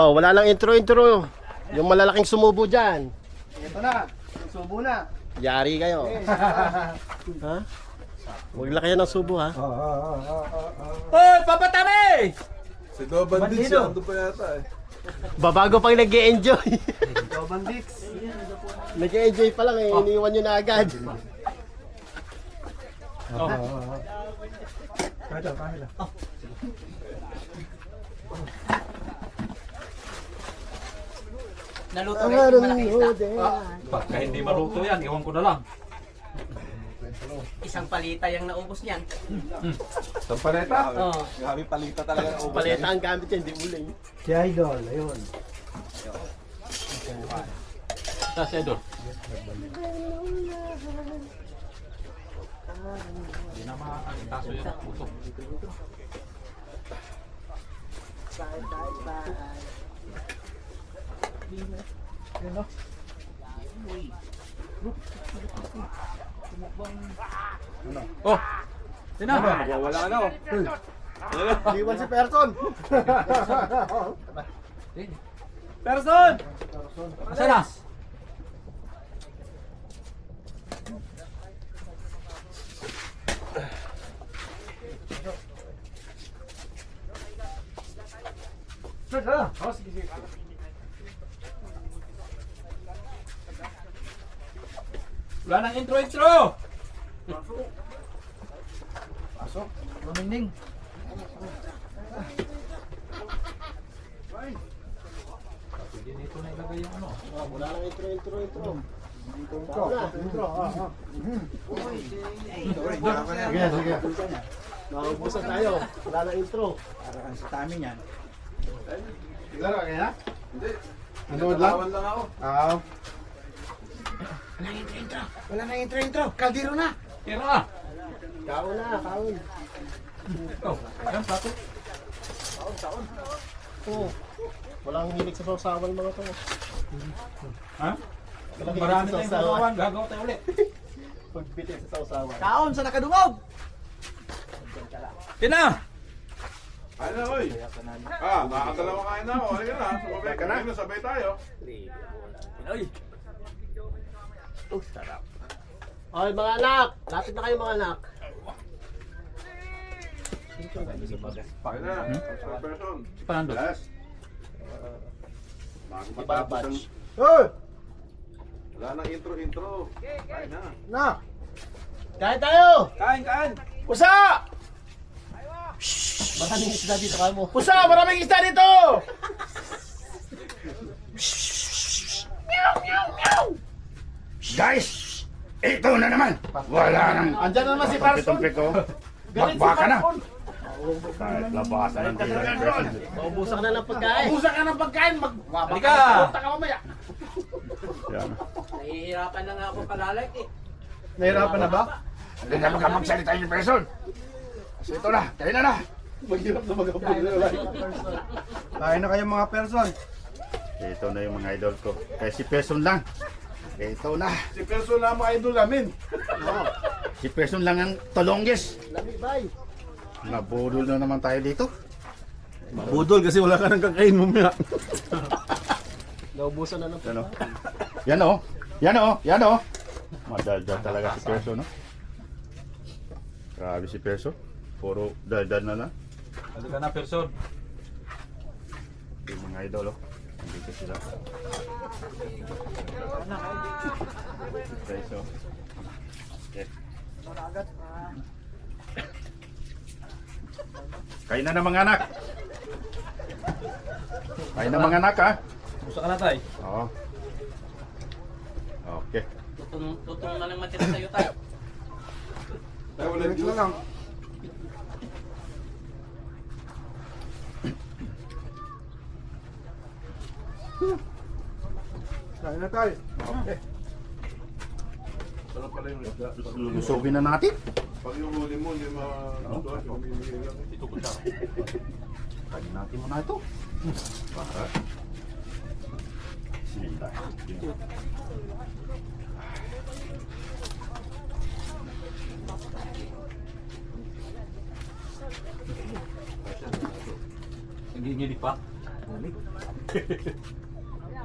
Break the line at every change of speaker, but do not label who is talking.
Oh, wala lang intro. Yung malalaking sumubo dyan.
Ito na, subo na.
Yari kayo. Ha? Huwag lang kayo ng subo, ha?
Hoy, papatami!
Si Doban din siya, ando pa yata eh.
Babago pang nag-e-enjoy.
Doban Dix.
Nag-e-enjoy pa lang eh. Iniwan nyo na agad.
Naluto rin yung malaki isda.
Pagka hindi maluto yan, iwan ko na lang.
Isang palita yung naubos niyan.
Isang paleta?
Oo.
Grabe palita talaga ng ubas.
Paleta ang gamit yan, hindi uling.
Si Idol, ayun.
Tapos Idol. Hindi na makakasitaso yun sa puso. Oh! Sino?
Wala na oh.
Iwan si Person.
Person!
Asa na? Wala nang intro!
Pasok, luminding.
Hindi dito na ilagay yung ano.
Wala lang intro.
Sige.
Maubusan tayo. Wala lang intro.
Para kang sa tamin yan.
Laro kaya? Hindi.
Nanood lang?
Natatawan lang ako.
Wala na intro. Kaldero na.
Kira na!
Kaon na, kaon.
Oh, ayan, plato.
Oo. Walang hilig sa sausawan mga to.
Ha?
Walang
Marami
hilig sa
tayong
sausawan.
gagawan. Gagawa tayo ulit.
Pagpitin sa sausawan.
Kaon sa nakadungog.
Tina!
Kain na, oy. Nakakadalawa kain na ako. Halika na. Sumabay ka na. Sabay tayo.
Ay!
Okay mga anak, lapit na kayo mga anak.
Kain na. Sa person.
Si Panando.
Last. Bago
Iba
matapos ang...
batch.
Hoy!
Wala nang intro. Kain na.
Na!
Kain tayo!
Kain!
Pusa!
Maraming isda dito kaya mo.
Pusa! Maraming isda dito!
Guys, ito na naman. Wala nang
Andyan na naman si Person.
tumpik ko.
Galit si
Magbaka na.
Person.
Kahit labasan ng tira ng person.
Maubusan ka na ng pagkain.
Ubusan ka ng pagkain.
Halika!
Punta ka mamaya.
Yan.
Nahihirapan na nga ako palalak eh.
Nahirapan na ba?
Hindi na baka magsalita yung person. Kasi ito na, tayo na.
Maghirap na mag-abot.
Kain na kayo mga Person.
Ito na yung mga idol ko. Kaya si person lang. Ito na.
Si person na mga idol namin.
Si person lang ang tolongges.
Lami bay.
Nabudol na naman tayo dito.
Budol kasi wala ka nang kakain mamaya.
Naubusan na ng
Ano?
pagkain.
Yan o. Madaldal talaga si person, no? Grabe si person. Puro daldal na lang.
Halika na, person.
Yung mga idol, oh. Nandito sila. Okay, so. Okay. Kain na ng mga anak. Kain na mga anak, ha?
Gusto ka na tayo.
Oo. Okay.
Tutong na lang matira sa'yo tayo.
Tayo walang juice.
lang. Kain na tayo.
Okay.
Sarap pala yung isda.
Lusogin na natin.
Pag yung huli mo, hindi ma-doon. Humimigay lang.
Ito ko siya.
Kain natin muna ito. Para. Bismillah.
Nagingili pa.